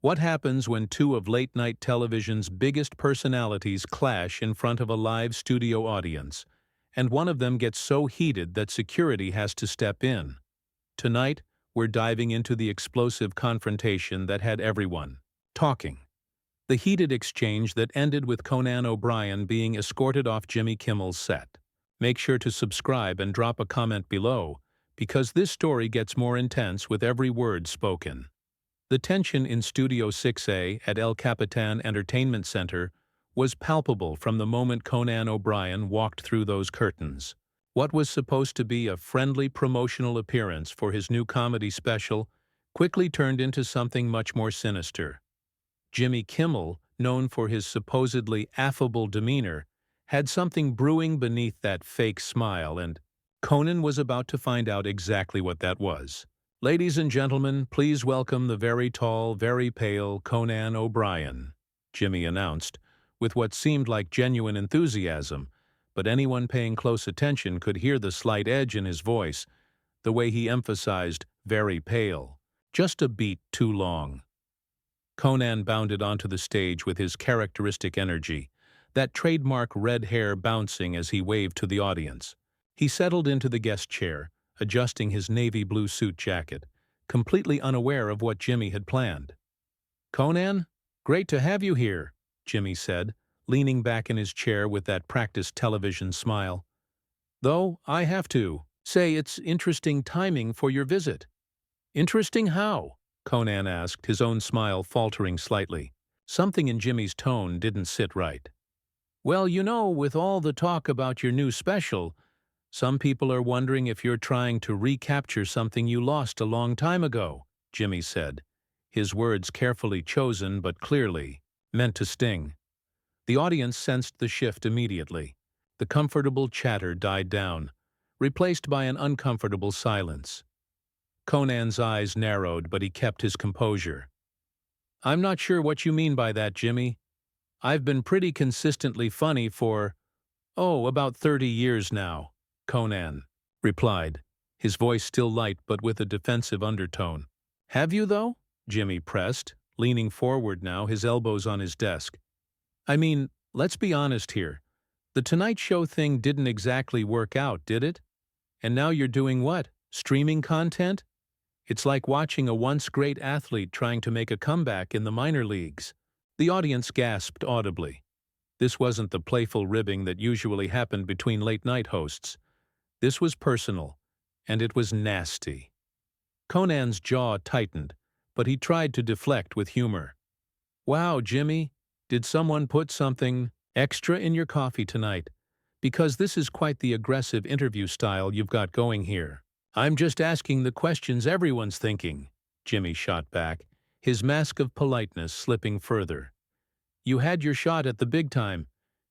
What happens when two of late-night television's biggest personalities clash in front of a live studio audience, and one of them gets so heated that security has to step in? Tonight, we're diving into the explosive confrontation that had everyone talking. The heated exchange that ended with Conan O'Brien being escorted off Jimmy Kimmel's set. Make sure to subscribe and drop a comment below, because this story gets more intense with every word spoken. The tension in Studio 6A at El Capitan Entertainment Center was palpable from the moment Conan O'Brien walked through those curtains. What was supposed to be a friendly promotional appearance for his new comedy special quickly turned into something much more sinister. Jimmy Kimmel, known for his supposedly affable demeanor, had something brewing beneath that fake smile, and Conan was about to find out exactly what that was. "Ladies and gentlemen, please welcome the very tall, very pale Conan O'Brien," Jimmy announced, with what seemed like genuine enthusiasm, but anyone paying close attention could hear the slight edge in his voice, the way he emphasized "very pale," just a beat too long. Conan bounded onto the stage with his characteristic energy, that trademark red hair bouncing as he waved to the audience. He settled into the guest chair, adjusting his navy blue suit jacket, completely unaware of what Jimmy had planned. "Conan, great to have you here," Jimmy said, leaning back in his chair with that practiced television smile. "Though I have to say it's interesting timing for your visit." "Interesting how?" Conan asked, his own smile faltering slightly. Something in Jimmy's tone didn't sit right. "Well, you know, with all the talk about your new special, some people are wondering if you're trying to recapture something you lost a long time ago," Jimmy said, his words carefully chosen but clearly meant to sting. The audience sensed the shift immediately. The comfortable chatter died down, replaced by an uncomfortable silence. Conan's eyes narrowed, but he kept his composure. "I'm not sure what you mean by that, Jimmy. I've been pretty consistently funny for, about 30 years now," Conan replied, his voice still light but with a defensive undertone. "Have you, though?" Jimmy pressed, leaning forward now, his elbows on his desk. "I mean, let's be honest here. The Tonight Show thing didn't exactly work out, did it? And now you're doing what? Streaming content? It's like watching a once great athlete trying to make a comeback in the minor leagues." The audience gasped audibly. This wasn't the playful ribbing that usually happened between late-night hosts. This was personal, and it was nasty. Conan's jaw tightened, but he tried to deflect with humor. "Wow, Jimmy, did someone put something extra in your coffee tonight? Because this is quite the aggressive interview style you've got going here." "I'm just asking the questions everyone's thinking," Jimmy shot back, his mask of politeness slipping further. "You had your shot at the big time.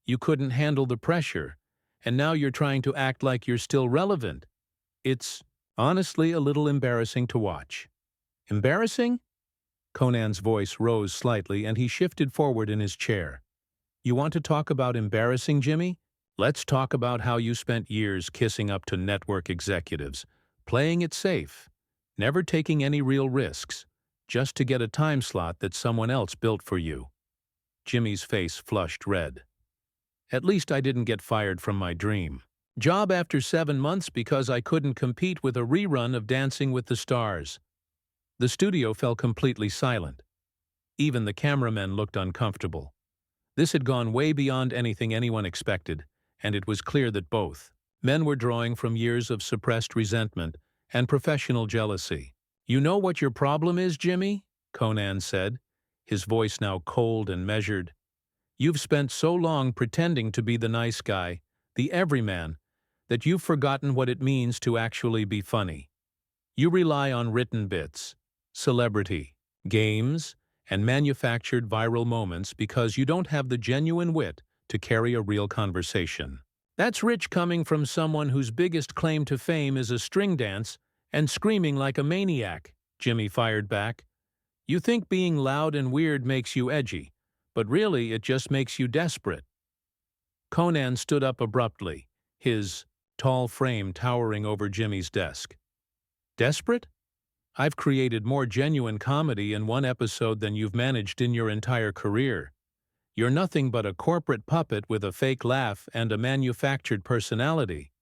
You couldn't handle the pressure, and now you're trying to act like you're still relevant. It's honestly a little embarrassing to watch." "Embarrassing?" Conan's voice rose slightly and he shifted forward in his chair. "You want to talk about embarrassing, Jimmy? Let's talk about how you spent years kissing up to network executives, playing it safe, never taking any real risks, just to get a time slot that someone else built for you." Jimmy's face flushed red. "At least I didn't get fired from my dream job after 7 months because I couldn't compete with a rerun of Dancing with the Stars." The studio fell completely silent. Even the cameramen looked uncomfortable. This had gone way beyond anything anyone expected, and it was clear that both men were drawing from years of suppressed resentment and professional jealousy. "You know what your problem is, Jimmy?" Conan said, his voice now cold and measured. "You've spent so long pretending to be the nice guy, the everyman, that you've forgotten what it means to actually be funny. You rely on written bits, celebrity, games, and manufactured viral moments because you don't have the genuine wit to carry a real conversation. That's rich coming from someone whose biggest claim to fame is a string dance and screaming like a maniac," Jimmy fired back. "You think being loud and weird makes you edgy, but really it just makes you desperate." Conan stood up abruptly, his tall frame towering over Jimmy's desk. "Desperate? I've created more genuine comedy in one episode than you've managed in your entire career. You're nothing but a corporate puppet with a fake laugh and a manufactured personality."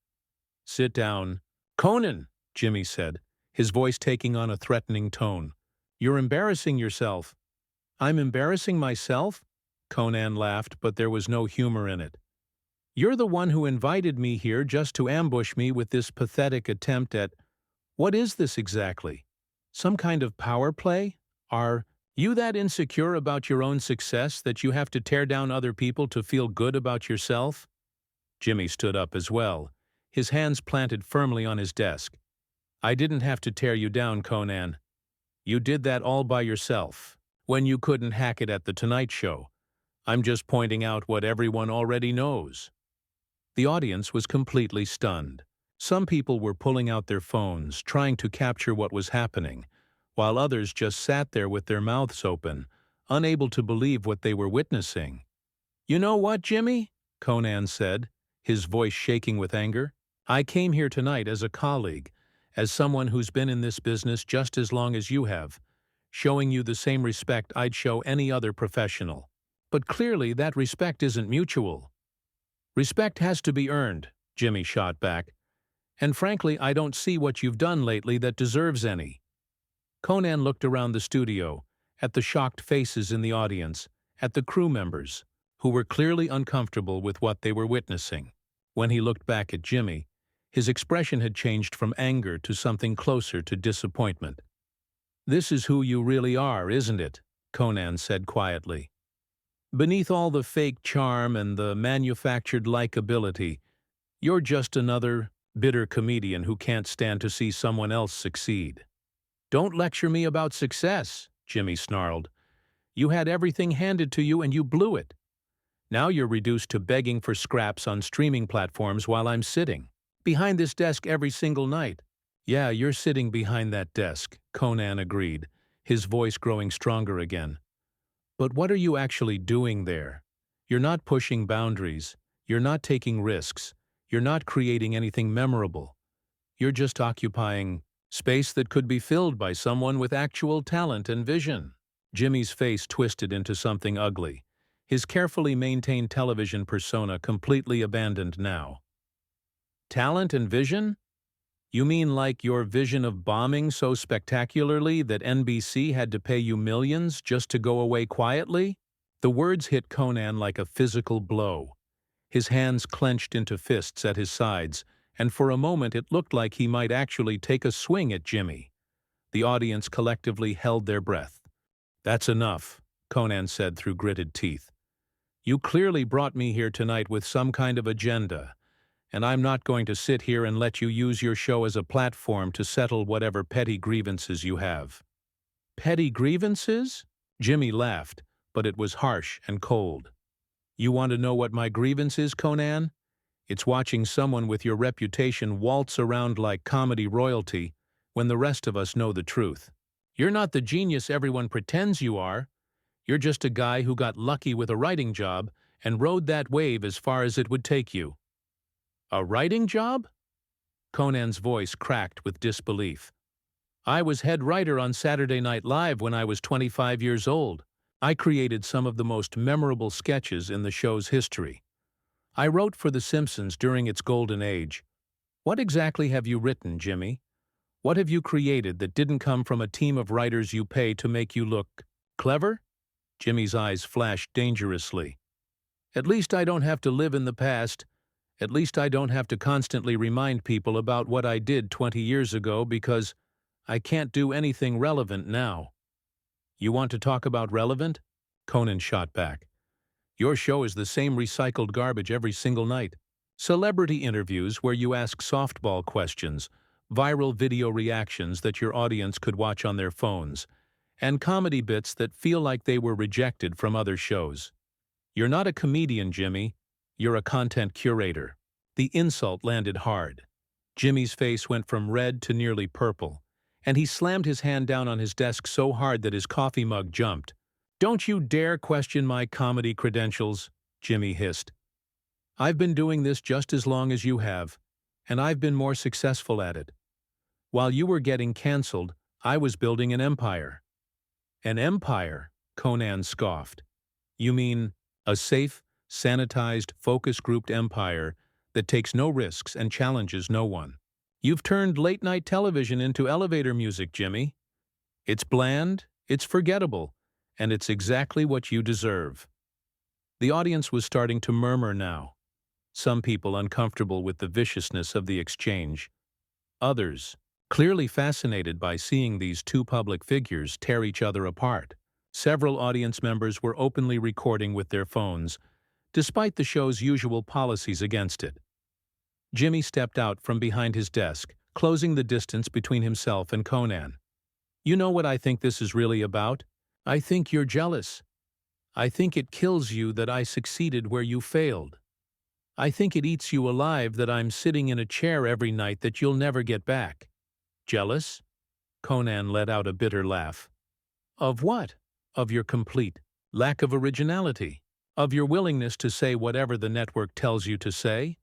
"Sit down." "Conan," Jimmy said, his voice taking on a threatening tone. "You're embarrassing yourself." "I'm embarrassing myself?" Conan laughed, but there was no humor in it. "You're the one who invited me here just to ambush me with this pathetic attempt at— what is this exactly? Some kind of power play? Are you that insecure about your own success that you have to tear down other people to feel good about yourself?" Jimmy stood up as well, his hands planted firmly on his desk. "I didn't have to tear you down, Conan. You did that all by yourself, when you couldn't hack it at The Tonight Show. I'm just pointing out what everyone already knows." The audience was completely stunned. Some people were pulling out their phones, trying to capture what was happening, while others just sat there with their mouths open, unable to believe what they were witnessing. "You know what, Jimmy?" Conan said, his voice shaking with anger. "I came here tonight as a colleague, as someone who's been in this business just as long as you have, showing you the same respect I'd show any other professional. But clearly that respect isn't mutual." "Respect has to be earned," Jimmy shot back. "And frankly, I don't see what you've done lately that deserves any." Conan looked around the studio, at the shocked faces in the audience, at the crew members, who were clearly uncomfortable with what they were witnessing. When he looked back at Jimmy, his expression had changed from anger to something closer to disappointment. "This is who you really are, isn't it?" Conan said quietly. "Beneath all the fake charm and the manufactured likability, you're just another bitter comedian who can't stand to see someone else succeed." "Don't lecture me about success," Jimmy snarled. "You had everything handed to you and you blew it. Now you're reduced to begging for scraps on streaming platforms while I'm sitting behind this desk every single night." "Yeah, you're sitting behind that desk," Conan agreed, his voice growing stronger again. "But what are you actually doing there? You're not pushing boundaries, you're not taking risks, you're not creating anything memorable. You're just occupying space that could be filled by someone with actual talent and vision." Jimmy's face twisted into something ugly, his carefully maintained television persona completely abandoned now. "Talent and vision? You mean like your vision of bombing so spectacularly that NBC had to pay you millions just to go away quietly?" The words hit Conan like a physical blow. His hands clenched into fists at his sides, and for a moment it looked like he might actually take a swing at Jimmy. The audience collectively held their breath. "That's enough," Conan said through gritted teeth. "You clearly brought me here tonight with some kind of agenda, and I'm not going to sit here and let you use your show as a platform to settle whatever petty grievances you have." "Petty grievances?" Jimmy laughed, but it was harsh and cold. "You want to know what my grievance is, Conan? It's watching someone with your reputation waltz around like comedy royalty when the rest of us know the truth. You're not the genius everyone pretends you are. You're just a guy who got lucky with a writing job and rode that wave as far as it would take you." "A writing job?" Conan's voice cracked with disbelief. "I was head writer on Saturday Night Live when I was 25 years old. I created some of the most memorable sketches in the show's history. I wrote for The Simpsons during its golden age. What exactly have you written, Jimmy? What have you created that didn't come from a team of writers you pay to make you look clever?" Jimmy's eyes flashed dangerously. "At least I don't have to live in the past. At least I don't have to constantly remind people about what I did 20 years ago because I can't do anything relevant now." "You want to talk about relevant?" Conan shot back. "Your show is the same recycled garbage every single night. Celebrity interviews where you ask softball questions, viral video reactions that your audience could watch on their phones, and comedy bits that feel like they were rejected from other shows. You're not a comedian, Jimmy. You're a content curator." The insult landed hard. Jimmy's face went from red to nearly purple, and he slammed his hand down on his desk so hard that his coffee mug jumped. "Don't you dare question my comedy credentials," Jimmy hissed. "I've been doing this just as long as you have, and I've been more successful at it. While you were getting canceled, I was building an empire. An empire? Conan scoffed. You mean a safe, sanitized, focus-grouped empire that takes no risks and challenges no one? You've turned late-night television into elevator music, Jimmy. It's bland, it's forgettable, and it's exactly what you deserve. The audience was starting to murmur now. Some people uncomfortable with the viciousness of the exchange. Others, clearly fascinated by seeing these two public figures tear each other apart. Several audience members were openly recording with their phones, despite the show's usual policies against it. Jimmy stepped out from behind his desk, closing the distance between himself and Conan. You know what I think this is really about? I think you're jealous. I think it kills you that I succeeded where you failed. I think it eats you alive that I'm sitting in a chair every night that you'll never get back. Jealous? Conan let out a bitter laugh. Of what? Of your complete lack of originality. Of your willingness to say whatever the network tells you to say?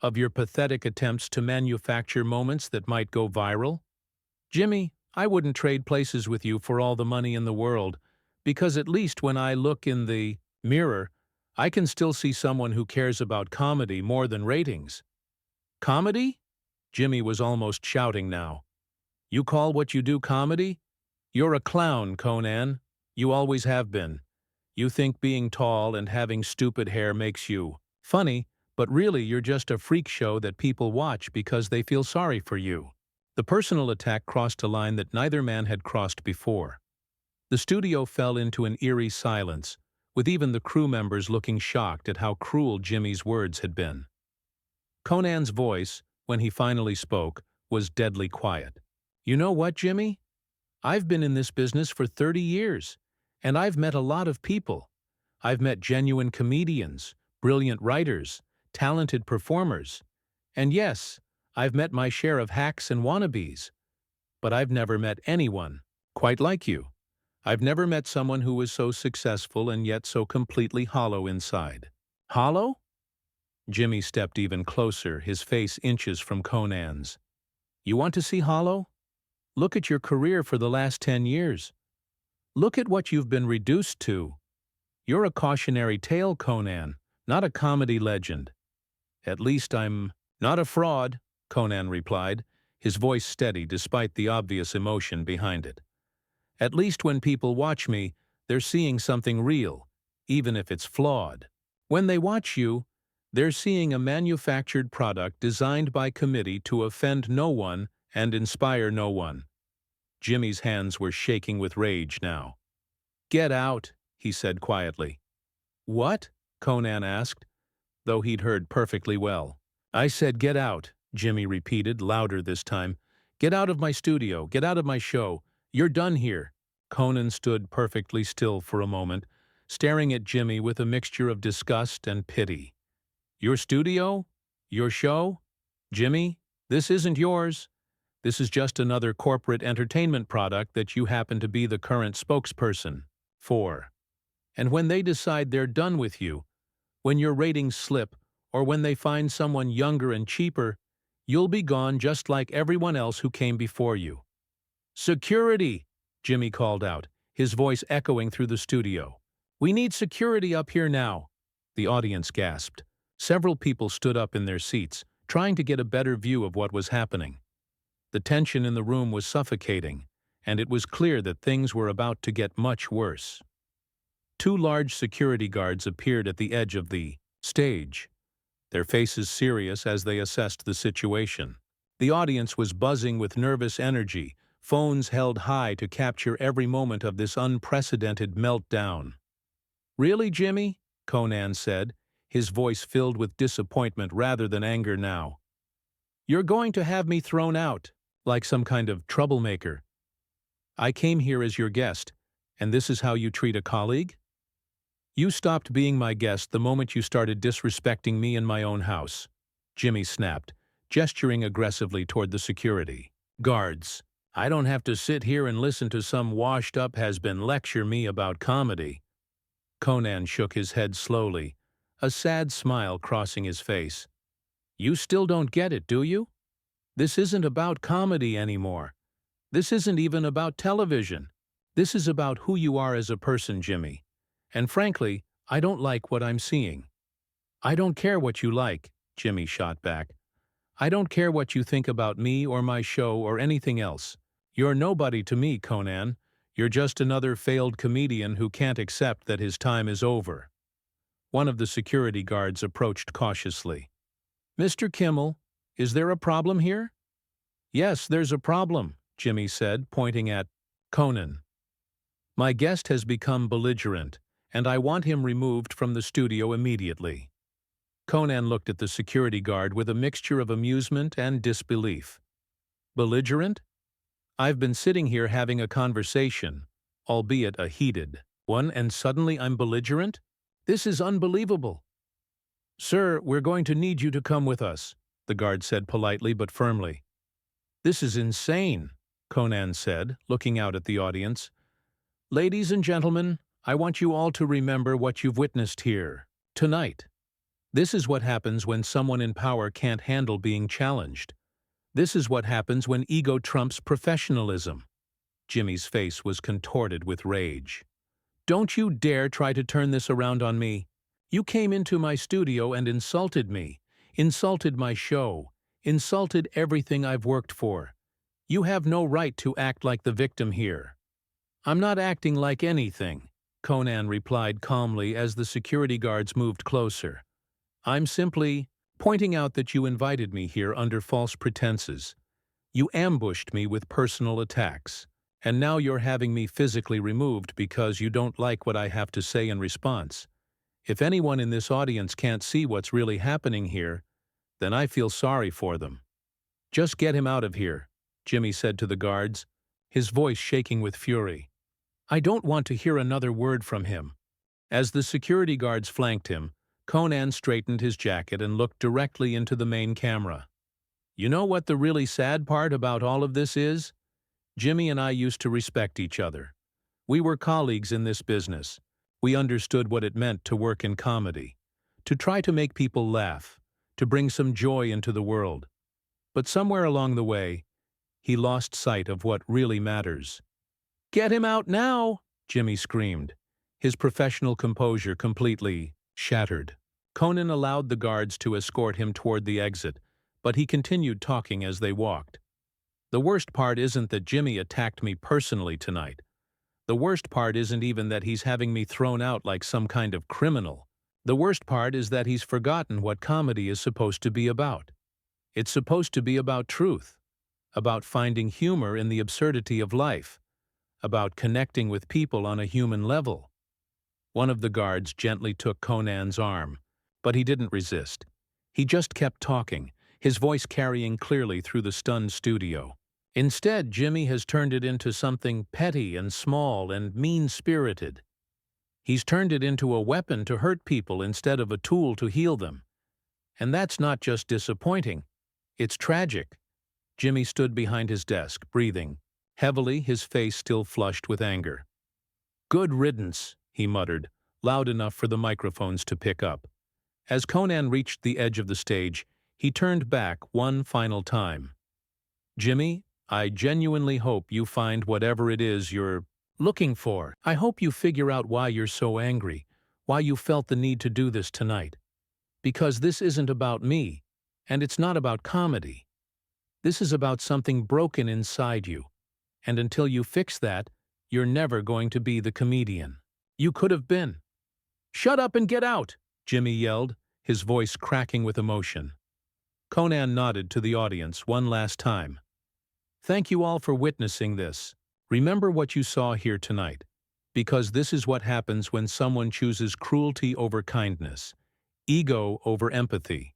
Of your pathetic attempts to manufacture moments that might go viral? Jimmy, I wouldn't trade places with you for all the money in the world, because at least when I look in the mirror, I can still see someone who cares about comedy more than ratings. Comedy? Jimmy was almost shouting now. You call what you do comedy? You're a clown, Conan. You always have been. You think being tall and having stupid hair makes you funny, but really you're just a freak show that people watch because they feel sorry for you. The personal attack crossed a line that neither man had crossed before. The studio fell into an eerie silence, with even the crew members looking shocked at how cruel Jimmy's words had been. Conan's voice, when he finally spoke, was deadly quiet. You know what, Jimmy? I've been in this business for 30 years, and I've met a lot of people. I've met genuine comedians, brilliant writers, talented performers. And yes, I've met my share of hacks and wannabes. But I've never met anyone quite like you. I've never met someone who was so successful and yet so completely hollow inside. Hollow? Jimmy stepped even closer, his face inches from Conan's. You want to see hollow? Look at your career for the last 10 years. Look at what you've been reduced to. You're a cautionary tale, Conan, not a comedy legend. At least I'm not a fraud, Conan replied, his voice steady despite the obvious emotion behind it. At least when people watch me, they're seeing something real, even if it's flawed. When they watch you, they're seeing a manufactured product designed by committee to offend no one and inspire no one. Jimmy's hands were shaking with rage now. Get out, he said quietly. What? Conan asked, though he'd heard perfectly well. I said get out, Jimmy repeated, louder this time. Get out of my studio, get out of my show. You're done here. Conan stood perfectly still for a moment, staring at Jimmy with a mixture of disgust and pity. Your studio? Your show? Jimmy, this isn't yours. This is just another corporate entertainment product that you happen to be the current spokesperson for. And when they decide they're done with you, when your ratings slip, or when they find someone younger and cheaper, you'll be gone just like everyone else who came before you. Security! Jimmy called out, his voice echoing through the studio. We need security up here now. The audience gasped. Several people stood up in their seats, trying to get a better view of what was happening. The tension in the room was suffocating, and it was clear that things were about to get much worse. Two large security guards appeared at the edge of the stage, their faces serious as they assessed the situation. The audience was buzzing with nervous energy, phones held high to capture every moment of this unprecedented meltdown. Really, Jimmy? Conan said, his voice filled with disappointment rather than anger now. You're going to have me thrown out, like some kind of troublemaker. I came here as your guest, and this is how you treat a colleague? You stopped being my guest the moment you started disrespecting me in my own house, Jimmy snapped, gesturing aggressively toward the security guards. I don't have to sit here and listen to some washed-up has-been lecture me about comedy. Conan shook his head slowly, a sad smile crossing his face. You still don't get it, do you? This isn't about comedy anymore. This isn't even about television. This is about who you are as a person, Jimmy. And frankly, I don't like what I'm seeing." "I don't care what you like," Jimmy shot back. "I don't care what you think about me or my show or anything else. You're nobody to me, Conan. You're just another failed comedian who can't accept that his time is over." One of the security guards approached cautiously. "Mr. Kimmel, is there a problem here?" "Yes, there's a problem," Jimmy said, pointing at Conan. "My guest has become belligerent, and I want him removed from the studio immediately." Conan looked at the security guard with a mixture of amusement and disbelief. "Belligerent? I've been sitting here having a conversation, albeit a heated one, and suddenly I'm belligerent? This is unbelievable." "Sir, we're going to need you to come with us," the guard said politely but firmly. "This is insane," Conan said, looking out at the audience. "Ladies and gentlemen, I want you all to remember what you've witnessed here tonight. This is what happens when someone in power can't handle being challenged. This is what happens when ego trumps professionalism." Jimmy's face was contorted with rage. "Don't you dare try to turn this around on me. You came into my studio and insulted me, insulted my show, insulted everything I've worked for. You have no right to act like the victim here." "I'm not acting like anything," Conan replied calmly as the security guards moved closer. "I'm simply pointing out that you invited me here under false pretenses. You ambushed me with personal attacks, and now you're having me physically removed because you don't like what I have to say in response. If anyone in this audience can't see what's really happening here, then I feel sorry for them." "Just get him out of here," Jimmy said to the guards, his voice shaking with fury. "I don't want to hear another word from him." As the security guards flanked him, Conan straightened his jacket and looked directly into the main camera. "You know what the really sad part about all of this is? Jimmy and I used to respect each other. We were colleagues in this business. We understood what it meant to work in comedy, to try to make people laugh, to bring some joy into the world. But somewhere along the way, he lost sight of what really matters." "Get him out now!" Jimmy screamed, his professional composure completely shattered. Conan allowed the guards to escort him toward the exit, but he continued talking as they walked. "The worst part isn't that Jimmy attacked me personally tonight. The worst part isn't even that he's having me thrown out like some kind of criminal. The worst part is that he's forgotten what comedy is supposed to be about. It's supposed to be about truth, about finding humor in the absurdity of life, about connecting with people on a human level." One of the guards gently took Conan's arm, but he didn't resist. He just kept talking, his voice carrying clearly through the stunned studio. "Instead, Jimmy has turned it into something petty and small and mean-spirited. He's turned it into a weapon to hurt people instead of a tool to heal them. And that's not just disappointing, it's tragic." Jimmy stood behind his desk, breathing heavily, his face still flushed with anger. "Good riddance," he muttered, loud enough for the microphones to pick up. As Conan reached the edge of the stage, he turned back one final time. "Jimmy, I genuinely hope you find whatever it is you're looking for. I hope you figure out why you're so angry, why you felt the need to do this tonight. Because this isn't about me, and it's not about comedy. This is about something broken inside you, and until you fix that, you're never going to be the comedian you could have been." "Shut up and get out!" Jimmy yelled, his voice cracking with emotion. Conan nodded to the audience one last time. "Thank you all for witnessing this. Remember what you saw here tonight, because this is what happens when someone chooses cruelty over kindness, ego over empathy.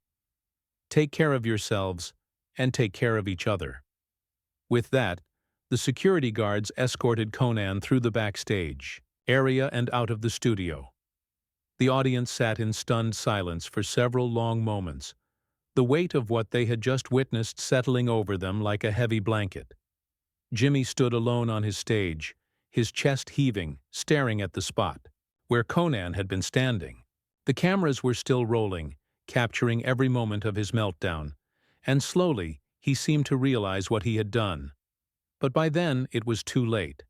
Take care of yourselves, and take care of each other." With that, the security guards escorted Conan through the backstage area and out of the studio. The audience sat in stunned silence for several long moments, the weight of what they had just witnessed settling over them like a heavy blanket. Jimmy stood alone on his stage, his chest heaving, staring at the spot where Conan had been standing. The cameras were still rolling, capturing every moment of his meltdown, and slowly he seemed to realize what he had done. But by then, it was too late.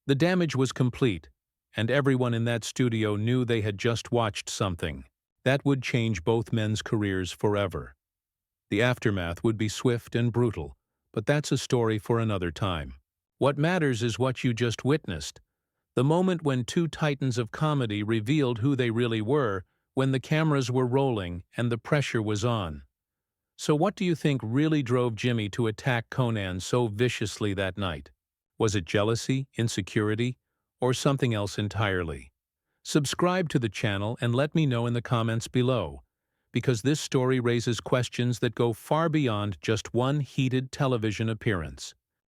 The damage was complete, and everyone in that studio knew they had just watched something that would change both men's careers forever. The aftermath would be swift and brutal, but that's a story for another time. What matters is what you just witnessed. The moment when two titans of comedy revealed who they really were, when the cameras were rolling and the pressure was on. So what do you think really drove Jimmy to attack Conan so viciously that night? Was it jealousy, insecurity, or something else entirely? Subscribe to the channel and let me know in the comments below, because this story raises questions that go far beyond just one heated television appearance.